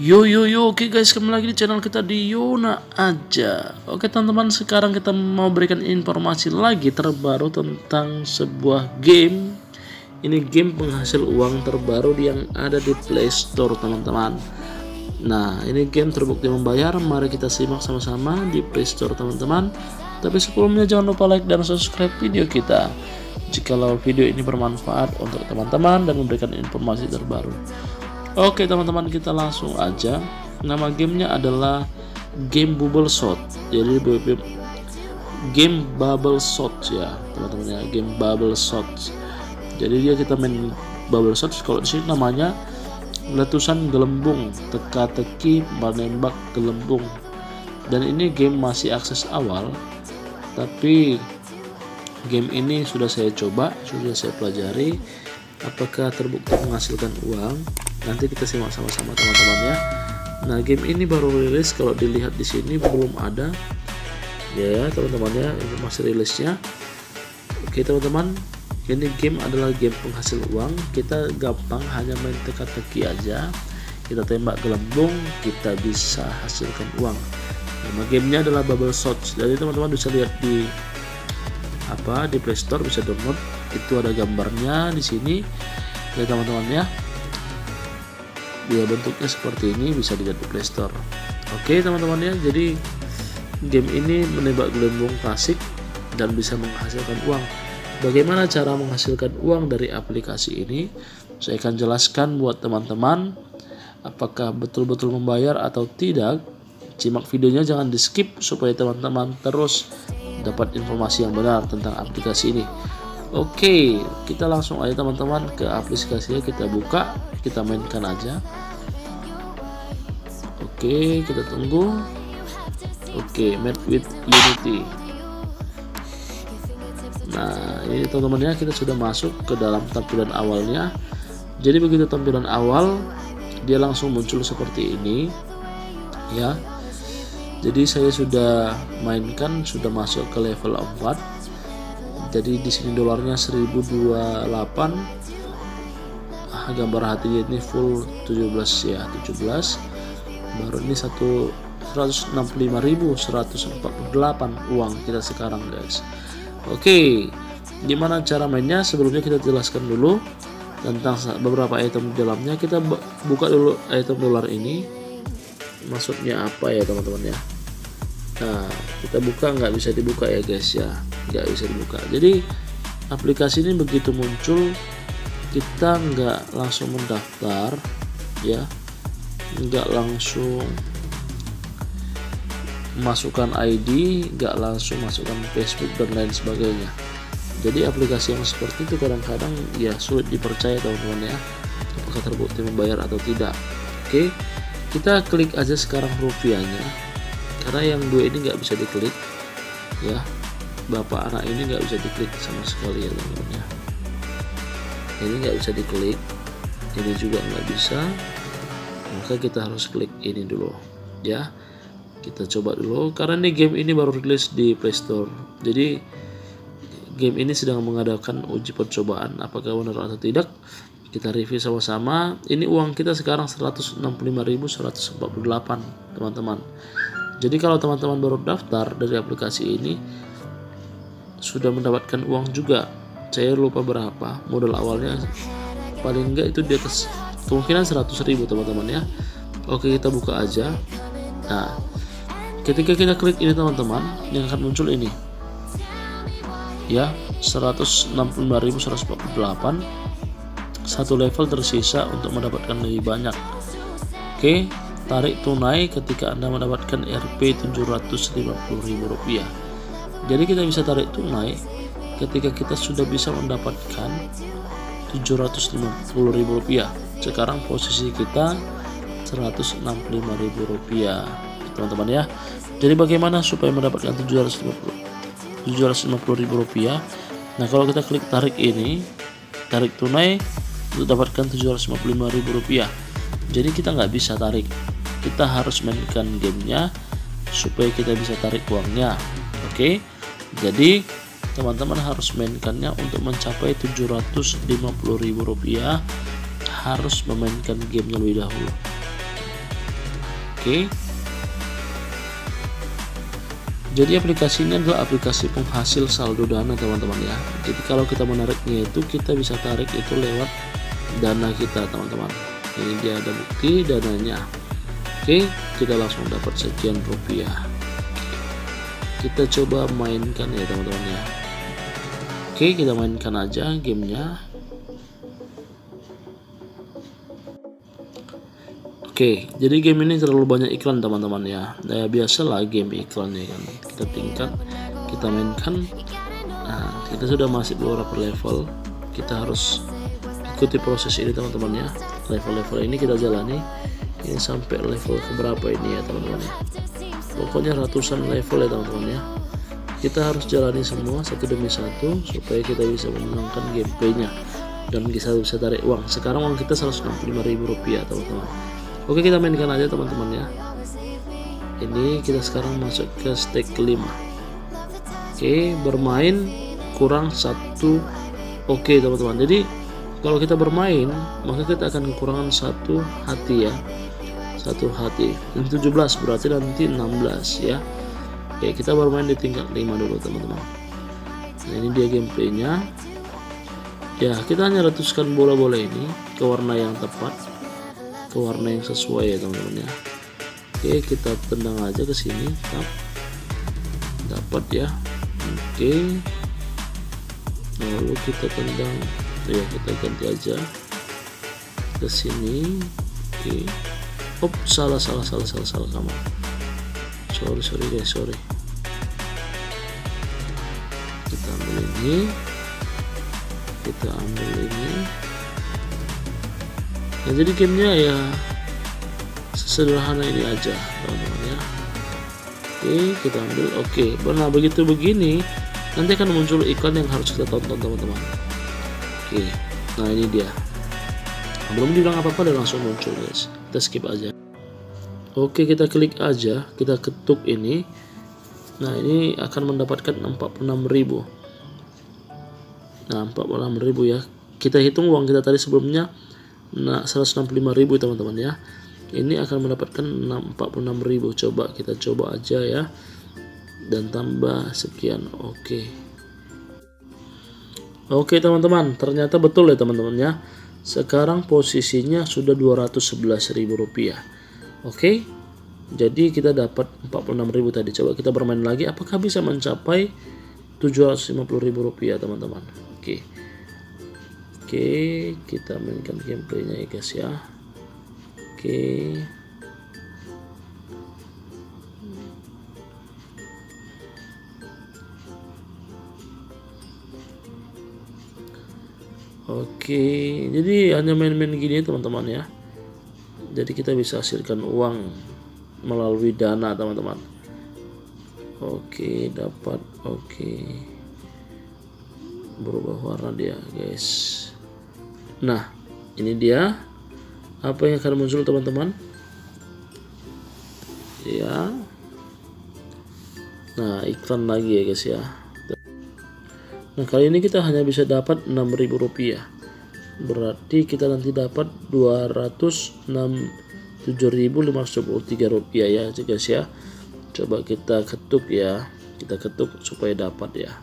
Yo, oke guys, kembali lagi di channel kita di Yona aja. Oke teman-teman, sekarang kita mau berikan informasi lagi terbaru tentang sebuah game. Ini game penghasil uang terbaru yang ada di Play Store teman-teman. Nah, ini game terbukti membayar. Mari kita simak sama-sama di Play Store teman-teman. Tapi sebelumnya jangan lupa like dan subscribe video kita jikalau video ini bermanfaat untuk teman-teman dan memberikan informasi terbaru. Oke teman-teman, kita langsung aja. Nama gamenya adalah game Bubble Shot. Jadi game Bubble Shot ya teman-teman ya, game Bubble Shot. Jadi kita main Bubble Shot. Kalau di sini namanya letusan gelembung, teka-teki menembak gelembung. Dan ini game masih akses awal, tapi game ini sudah saya coba, sudah saya pelajari. Apakah terbukti menghasilkan uang? Nanti kita simak sama-sama teman-teman ya. Nah, game ini baru rilis, kalau dilihat di sini belum ada ya teman-teman ya informasi rilisnya. Oke teman-teman, ini game adalah game penghasil uang. Kita gampang, hanya main teka-teki aja. Kita tembak gelembung, kita bisa hasilkan uang. Nama gamenya adalah Bubble Shot. Jadi teman-teman bisa lihat di Play Store, bisa download. Itu ada gambarnya di sini ya teman-teman ya. Dia bentuknya seperti ini, bisa dilihat di Play Store. Oke teman-teman ya, jadi game ini menembak gelembung klasik dan bisa menghasilkan uang. Bagaimana cara menghasilkan uang dari aplikasi ini? Saya akan jelaskan buat teman-teman. Apakah betul-betul membayar atau tidak? Simak videonya, jangan di skip supaya teman-teman terus dapat informasi yang benar tentang aplikasi ini. Oke, kita langsung aja teman-teman ke aplikasinya, kita buka, kita mainkan aja. Oke, kita tunggu. Oke, Made with Unity. Nah, ini teman-teman ya, kita sudah masuk ke dalam tampilan awalnya. Jadi begitu tampilan awal, dia langsung muncul seperti ini ya. Jadi saya sudah mainkan, sudah masuk ke level 4. Jadi di sini dolarnya 1028. Gambar hatinya ini full 17 ya, 17. Baru ini 165.148 uang kita sekarang guys. Oke, gimana cara mainnya? Sebelumnya kita jelaskan dulu tentang beberapa item di dalamnya. Kita buka dulu item dolar ini. Maksudnya apa ya teman-teman ya? Nah, kita buka, nggak bisa dibuka ya guys ya, nggak bisa dibuka. Jadi aplikasi ini begitu muncul, kita nggak langsung mendaftar ya, nggak langsung masukkan ID, nggak langsung masukkan Facebook dan lain sebagainya. Jadi aplikasi yang seperti itu kadang-kadang ya sulit dipercaya teman-teman ya, apakah terbukti membayar atau tidak. Oke, kita klik aja sekarang rupiahnya, karena yang dua ini nggak bisa diklik ya, bapak anak ini nggak bisa diklik sama sekali ya teman-teman ya. Ini nggak bisa diklik, ini juga nggak bisa, maka kita harus klik ini dulu ya. Kita coba dulu, karena ini game ini baru rilis di Play Store. Jadi game ini sedang mengadakan uji percobaan, apakah benar atau tidak kita review sama-sama. Ini uang kita sekarang 165.148 teman-teman. Jadi kalau teman-teman baru daftar dari aplikasi ini sudah mendapatkan uang juga. Saya lupa berapa modal awalnya, paling enggak itu di atas kemungkinan 100.000 teman-teman ya. Oke, kita buka aja. Nah, ketika kita klik ini teman-teman, yang akan muncul ini ya, 165.148. Satu level tersisa untuk mendapatkan lebih banyak. Oke, tarik tunai ketika Anda mendapatkan Rp 750.000. Jadi kita bisa tarik tunai ketika kita sudah bisa mendapatkan Rp750.000. Sekarang posisi kita Rp165.000 teman-teman ya. Jadi bagaimana supaya mendapatkan Rp750.000? Nah, kalau kita klik tarik ini, tarik tunai untuk dapatkan Rp755.000. Jadi kita nggak bisa tarik, kita harus mainkan gamenya supaya kita bisa tarik uangnya. Oke, jadi teman-teman harus mainkannya untuk mencapai Rp750.000, harus memainkan gamenya lebih dahulu. Oke. Jadi aplikasi ini adalah aplikasi penghasil saldo dana teman-teman ya. Jadi kalau kita menariknya itu kita bisa tarik itu lewat dana kita teman-teman. Ini dia ada bukti dananya. Oke, kita langsung dapat sekian rupiah. Kita coba mainkan ya teman-teman ya. Oke, kita mainkan aja gamenya. Oke, jadi game ini terlalu banyak iklan teman-teman ya. Nah, biasalah game iklannya kan. Kita tingkat, kita mainkan. Nah, kita sudah masuk beberapa level. Kita harus ikuti proses ini teman-teman ya. Level-level ini kita jalani. Ini sampai level keberapa ini ya teman-teman ya. Pokoknya ratusan level ya teman-teman ya. Kita harus jalani semua satu demi satu supaya kita bisa memenangkan gameplaynya dan kita bisa tarik uang. Sekarang uang kita Rp165.000 teman-teman. Oke, kita mainkan aja teman-teman ya. Ini kita sekarang masuk ke stake kelima. Oke, bermain kurang satu. Oke teman-teman, jadi kalau kita bermain maka kita akan kekurangan satu hati ya. Satu hati. Ini 17 berarti nanti 16 ya. Oke, kita bermain di tingkat 5 dulu teman-teman. Nah, ini dia gameplaynya. Ya, kita hanya letuskan bola-bola ini ke warna yang tepat, ke warna yang sesuai ya teman-teman ya. Oke, kita tendang aja ke sini, dapat ya. Oke, lalu kita tendang ya, kita ganti aja ke sini. Oke, salah kamu. Sorry guys, sorry. Kita ambil ini, kita ambil ini. Nah, jadi gamenya ya sesederhana ini aja teman-teman ya. Oke, kita ambil. Oke, nah begitu begini nanti akan muncul iklan yang harus kita tonton teman-teman. Oke, nah ini dia. Belum dibilang apa-apa dan langsung muncul guys. Kita skip aja. Oke, kita klik aja, kita ketuk ini. Nah, ini akan mendapatkan 46.000. Nah, 46.000 ya. Kita hitung uang kita tadi sebelumnya 165.000 teman-teman ya. Ini akan mendapatkan 46.000. Coba kita coba aja ya. Dan tambah sekian. Oke teman-teman, ternyata betul ya teman-teman ya. Sekarang posisinya sudah Rp211.000. Oke, jadi kita dapat 46.000 tadi. Coba kita bermain lagi, apakah bisa mencapai Rp750.000 teman-teman. Oke, kita mainkan gameplaynya ya guys ya. Oke, jadi hanya main-main gini teman-teman ya. Jadi kita bisa hasilkan uang melalui dana teman-teman. Oke, dapat. Oke, berubah warna dia guys. Nah, ini dia apa yang akan muncul teman-teman ya. Nah, iklan lagi ya guys ya. Nah, kali ini kita hanya bisa dapat Rp6.000. Berarti kita nanti dapat Rp267.523 ya guys ya. Coba kita ketuk ya, kita ketuk supaya dapat ya.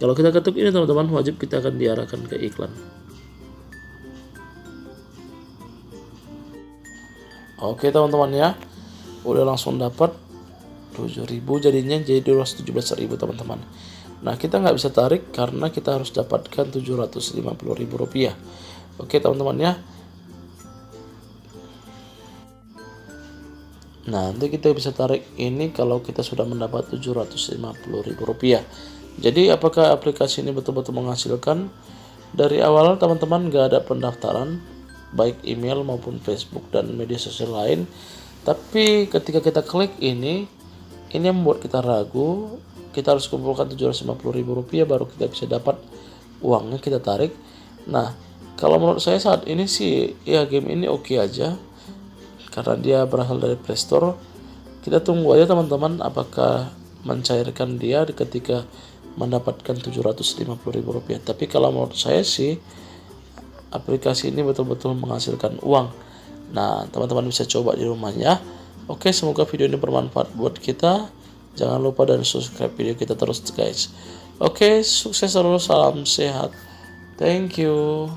Kalau kita ketuk ini teman-teman, wajib kita akan diarahkan ke iklan. Oke teman-teman ya, udah langsung dapat 7.000, jadinya jadi 217.000 teman-teman. Nah, kita nggak bisa tarik karena kita harus dapatkan Rp750.000. Oke teman-teman ya. Nah, nanti kita bisa tarik ini kalau kita sudah mendapat Rp750.000. Jadi apakah aplikasi ini betul-betul menghasilkan? Dari awal teman-teman nggak ada pendaftaran, baik email maupun Facebook dan media sosial lain. Tapi ketika kita klik ini yang membuat kita ragu. Kita harus kumpulkan Rp750.000 baru kita bisa dapat uangnya, kita tarik. Nah, kalau menurut saya saat ini sih ya game ini oke aja karena dia berasal dari Play Store. Kita tunggu aja teman-teman apakah mencairkan dia ketika mendapatkan Rp750.000. Tapi kalau menurut saya sih aplikasi ini betul-betul menghasilkan uang. Nah, teman-teman bisa coba di rumahnya. Oke, semoga video ini bermanfaat buat kita. Jangan lupa dan subscribe video kita terus guys. Oke, sukses terus, salam sehat. Thank you.